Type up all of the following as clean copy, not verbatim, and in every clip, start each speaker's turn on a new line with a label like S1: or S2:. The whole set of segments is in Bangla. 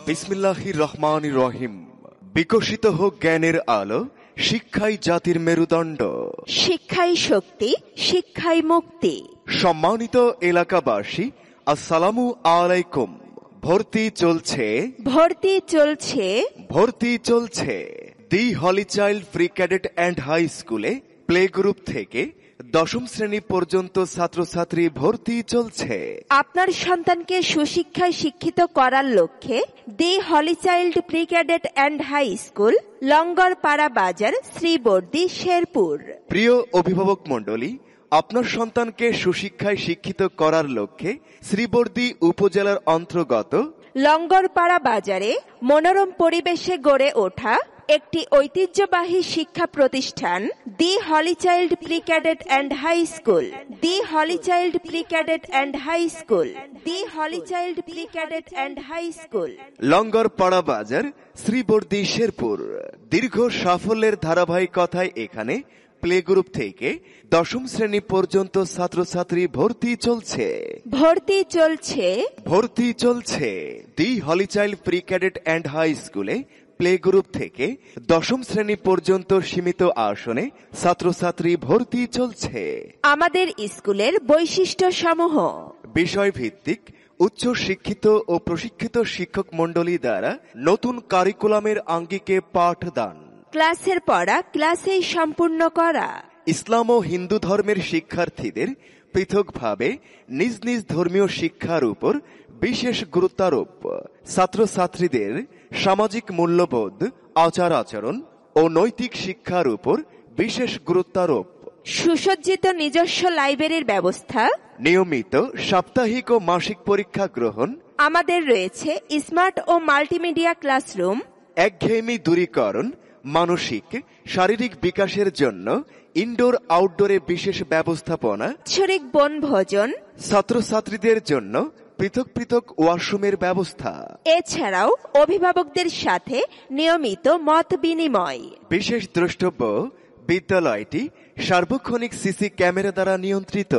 S1: বিসমিল্লাহির রহমানির রহিম। বিকশিত হোক জ্ঞানের আলো, শিক্ষাই জাতির মেরুদণ্ড,
S2: শিক্ষাই শক্তি, শিক্ষাই মুক্তি।
S1: সম্মানিত এলাকাবাসী, আসসালামু আলাইকুম। ভর্তি চলছে,
S2: ভর্তি চলছে,
S1: ভর্তি চলছে the holy child pre cadet and high স্কুলে প্লে গ্রুপ থেকে দশম শ্রেণী পর্যন্ত ছাত্রছাত্রী ভর্তি চলছে।
S2: আপনার সন্তানকে সুশিক্ষায় শিক্ষিত করার লক্ষ্যে the holy child pre cadet and high school, Langarpara Bazar, Sribardi, Sherpur.
S1: প্রিয় অভিভাবক মণ্ডলী, আপনার সন্তানকে সুশিক্ষায় শিক্ষিত করার লক্ষ্যে শ্রীবর্দী উপজেলার অন্তর্গত
S2: লঙ্গরপাড়া বাজারে মনোরম পরিবেশে গড়ে ওঠা একটি ঐতিহ্যবাহী শিক্ষা প্রতিষ্ঠান the holy child pre cadet and high school, the holy child pre cadet and high school, the holy child pre cadet and high school,
S1: Langarpara Bazar, Sribardi, Sherpur. দীর্ঘ সাফল্যের ধারাবাহিকতায় এখানে প্লে গ্রুপ থেকে দশম শ্রেণী পর্যন্ত ছাত্রছাত্রী ভর্তি চলছে,
S2: ভর্তি চলছে,
S1: ভর্তি চলছে the holy child pre cadet and high স্কুলে প্লে গ্রুপ থেকে দশম শ্রেণী পর্যন্ত সীমিত আসনে ছাত্রছাত্রী ভর্তি চলছে।
S2: আমাদের স্কুলের বৈশিষ্ট্য সমূহ:
S1: বিষয় ভিত্তিক উচ্চ শিক্ষিত ও প্রশিক্ষিত শিক্ষক মণ্ডলী দ্বারা নতুন কারিকুলামের আঙ্গিকে পাঠদান,
S2: ক্লাসের পড়া ক্লাসেই সম্পূর্ণ করা,
S1: ইসলাম ও হিন্দু ধর্মের শিক্ষার্থীদের পৃথকভাবে নিজ নিজ ধর্মীয় শিক্ষার উপর বিশেষ গুরুত্বারোপ, ছাত্রছাত্রীদের সামাজিক মূল্যবোধ, আচার আচরণ ও নৈতিক শিক্ষার উপর বিশেষ গুরুত্বারোপ,
S2: সুসজ্জিত নিজস্ব লাইব্রেরির ব্যবস্থা,
S1: নিয়মিত সাপ্তাহিক ও মাসিক পরীক্ষা গ্রহণ।
S2: আমাদের রয়েছে স্মার্ট ও মাল্টিমিডিয়া ক্লাসরুম,
S1: একঘেয়েমি দূরীকরণ, মানসিক শারীরিক বিকাশের জন্য ইনডোর আউটডোরে বিশেষ ব্যবস্থাপনা,
S2: বাৎসরিক বনভোজন,
S1: ছাত্রছাত্রীদের জন্য পৃথক পৃথক ওয়াশরুমের ব্যবস্থা,
S2: এছাড়াও অভিভাবকদের সাথে নিয়মিত মত বিনিময়।
S1: বিশেষ দ্রষ্টব্য, বিদ্যালয়টি সার্বক্ষণিক সিসি ক্যামেরা দ্বারা নিয়ন্ত্রিত।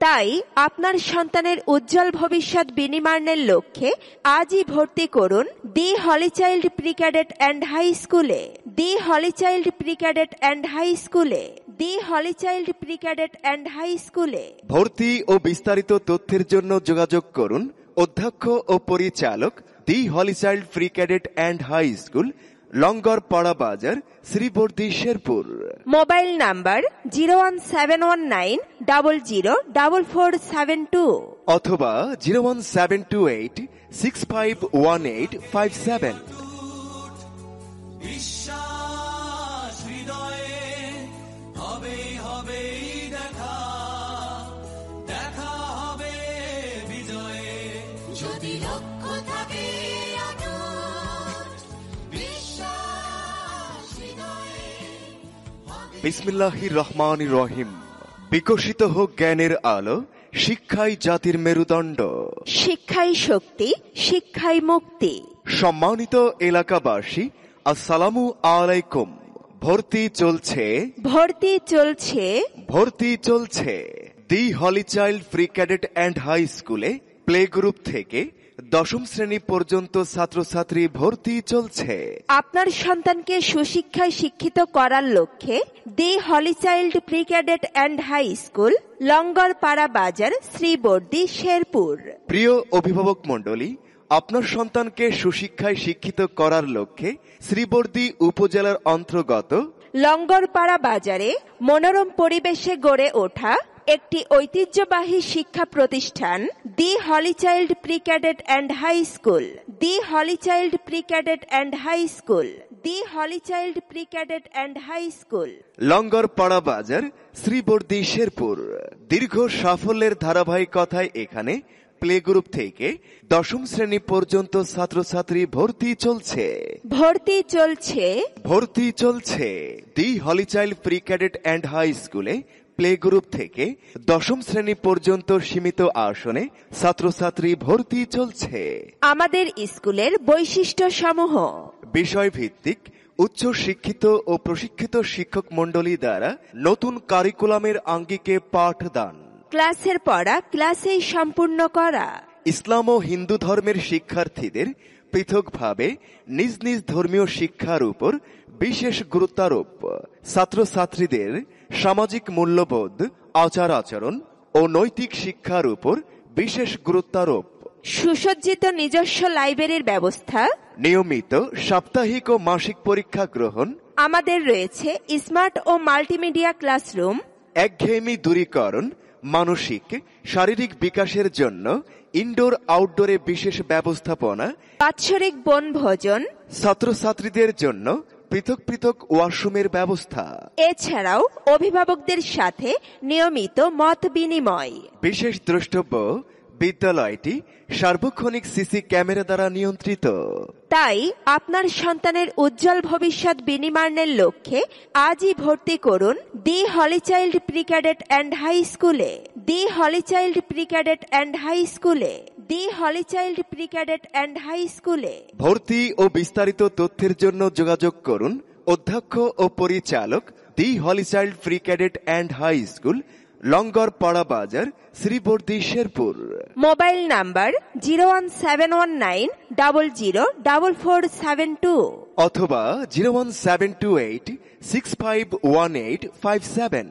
S2: তাই আপনার সন্তানের উজ্জ্বল ভবিষ্যৎ বিনির্মাণের লক্ষ্যে আজই ভর্তি করুন the holy child pre cadet and high স্কুলে, the holy child pre cadet and high স্কুলে, the holy child pre cadet and high স্কুলে।
S1: ভর্তি ও বিস্তারিত তথ্যের জন্য যোগাযোগ করুন অধ্যক্ষ ও পরিচালক, the holy child pre cadet and high school, Langarpara Bazar, Sribardi, Sherpur.
S2: Mobile number 01719004472
S1: অথবা 01728651857।
S3: বিশ্বাস হৃদয়ে হবে হবে দেখা, দেখা হবে বিজয়ে, যদি লক্ষ্য থাকে অটুট, বিশ্বাস হৃদয়ে।
S1: বিসমিল্লাহির রহমানির রহিম। বিকশিত হোক জ্ঞানের আলো, শিক্ষাই জাতির মেরুদণ্ড,
S2: শিক্ষাই শক্তি, শিক্ষাই মুক্তি।
S1: সম্মানিত এলাকাবাসী, আসসালামু আলাইকুম। ভর্তি চলছে,
S2: ভর্তি চলছে,
S1: ভর্তি চলছে the holy child pre cadet and high স্কুলে প্লে গ্রুপ থেকে দশম শ্রেণী পর্যন্ত ছাত্রছাত্রী ভর্তি চলছে।
S2: আপনার সন্তানকে সুশিক্ষায় শিক্ষিত করার লক্ষ্যে the holy child pre cadet and high school, Langarpara Bazar, Sribardi, Sherpur.
S1: প্রিয় অভিভাবক মণ্ডলী, আপনার সন্তানকে সুশিক্ষায় শিক্ষিত করার লক্ষ্যে শ্রীবর্দী উপজেলার অন্তর্গত
S2: লঙ্গরপাড়া বাজারে মনোরম পরিবেশে গড়ে ওঠা একটি ঐতিহ্যবাহী শিক্ষা প্রতিষ্ঠান the holy child pre cadet and high school, the holy child pre cadet and high school, the holy child pre cadet and high school,
S1: Langarpara Bazar, Sribardi, Sherpur. দীর্ঘ সাফল্যের ধারাবাহিকতায় এখানে প্লে গ্রুপ থেকে দশম শ্রেণী পর্যন্ত ছাত্রছাত্রী ভর্তি চলছে,
S2: ভর্তি চলছে,
S1: ভর্তি চলছে the holy child pre cadet and high স্কুলে প্লে গ্রুপ থেকে দশম শ্রেণী পর্যন্ত সীমিত আসনে ছাত্রছাত্রী ভর্তি চলছে।
S2: আমাদের স্কুলের বৈশিষ্ট্য সমূহ:
S1: বিষয় ভিত্তিক উচ্চ শিক্ষিত ও প্রশিক্ষিত শিক্ষক মণ্ডলী দ্বারা নতুন কারিকুলামের আঙ্গিকে পাঠদান,
S2: ক্লাসের পড়া ক্লাসেই সম্পূর্ণ করা,
S1: ইসলাম ও হিন্দু ধর্মের শিক্ষার্থীদের পৃথকভাবে নিজ নিজ ধর্মীয় শিক্ষার উপর বিশেষ গুরুত্বারোপ, ছাত্রছাত্রীদের সামাজিক মূল্যবোধ, আচার আচরণ ও নৈতিক শিক্ষার উপর বিশেষ গুরুত্বারোপ,
S2: সুসজ্জিত নিজস্ব লাইব্রেরির ব্যবস্থা,
S1: নিয়মিত সাপ্তাহিক ও মাসিক পরীক্ষা গ্রহণ,
S2: আমাদের রয়েছে স্মার্ট ও মাল্টিমিডিয়া ক্লাসরুম,
S1: একঘেয়েমি দূরীকরণ, মানসিক শারীরিক বিকাশের জন্য ইনডোর আউটডোরে বিশেষ ব্যবস্থাপনা,
S2: বাৎসরিক বনভোজন,
S1: ছাত্রছাত্রীদের জন্য পৃথক পৃথক ওয়াশরুমের ব্যবস্থা,
S2: এছাড়াও অভিভাবকদের সাথে নিয়মিত মত বিনিময়।
S1: বিশেষ দ্রষ্টব্য, বিদ্যালয়টি সার্বক্ষণিক সিসি ক্যামেরা দ্বারা নিয়ন্ত্রিত।
S2: তাই আপনার সন্তানের উজ্জ্বল ভবিষ্যৎ বিনির্মাণের লক্ষ্যে আজই ভর্তি করুন the holy child pre cadet and high স্কুলে। The holy child pre cadet and high স্কুলে। The holy child pre cadet and high স্কুলে।
S1: ভর্তি ও বিস্তারিত তথ্যের জন্য যোগাযোগ করুন অধ্যক্ষ ও পরিচালক, the holy child pre cadet and high school, Langarpara Bazar, Sribardi, Sherpur.
S2: Mobile number 01719004472
S1: অথবা 01728651857।